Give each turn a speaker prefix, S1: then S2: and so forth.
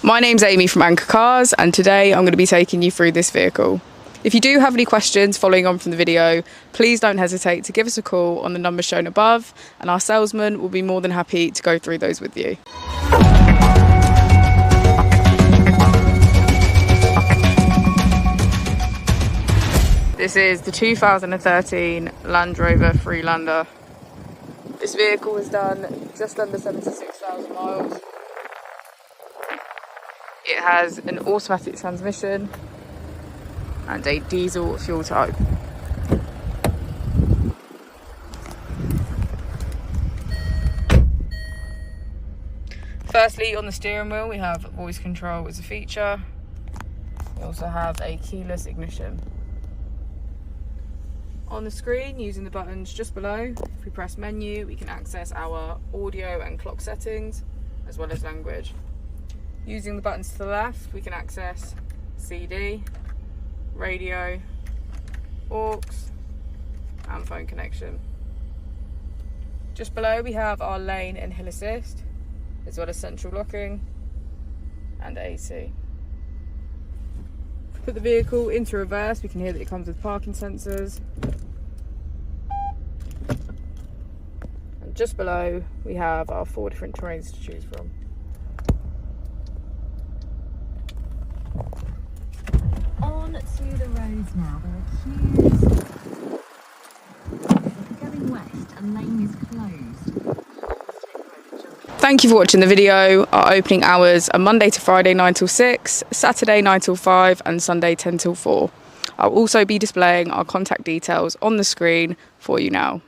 S1: My name's Amy from Anchor Cars, and today I'm going to be taking you through this vehicle. If you do have any questions following on from the video, please don't hesitate to give us a call on the number shown above, and our salesman will be more than happy to go through those with you. This is the 2013 Land Rover Freelander. This vehicle has done just under 76,000 miles. It has an automatic transmission and a diesel fuel type. Firstly, on the steering wheel, we have voice control as a feature. We also have a keyless ignition. On the screen, using the buttons just below, if we press menu, we can access our audio and clock settings, as well as language. Using the buttons to the left, we can access CD, radio, aux, and phone connection. Just below, we have our lane and hill assist, as well as central locking and AC. Put the vehicle into reverse, we can hear that it comes with parking sensors. And just below, we have our 4 different terrains to choose from.
S2: On to the roads now. There are queues. Going west, a lane is closed.
S1: Thank you for watching the video. Our opening hours are Monday to Friday 9 till 6, Saturday 9 till 5 and Sunday 10 till 4. I'll also be displaying our contact details on the screen for you now.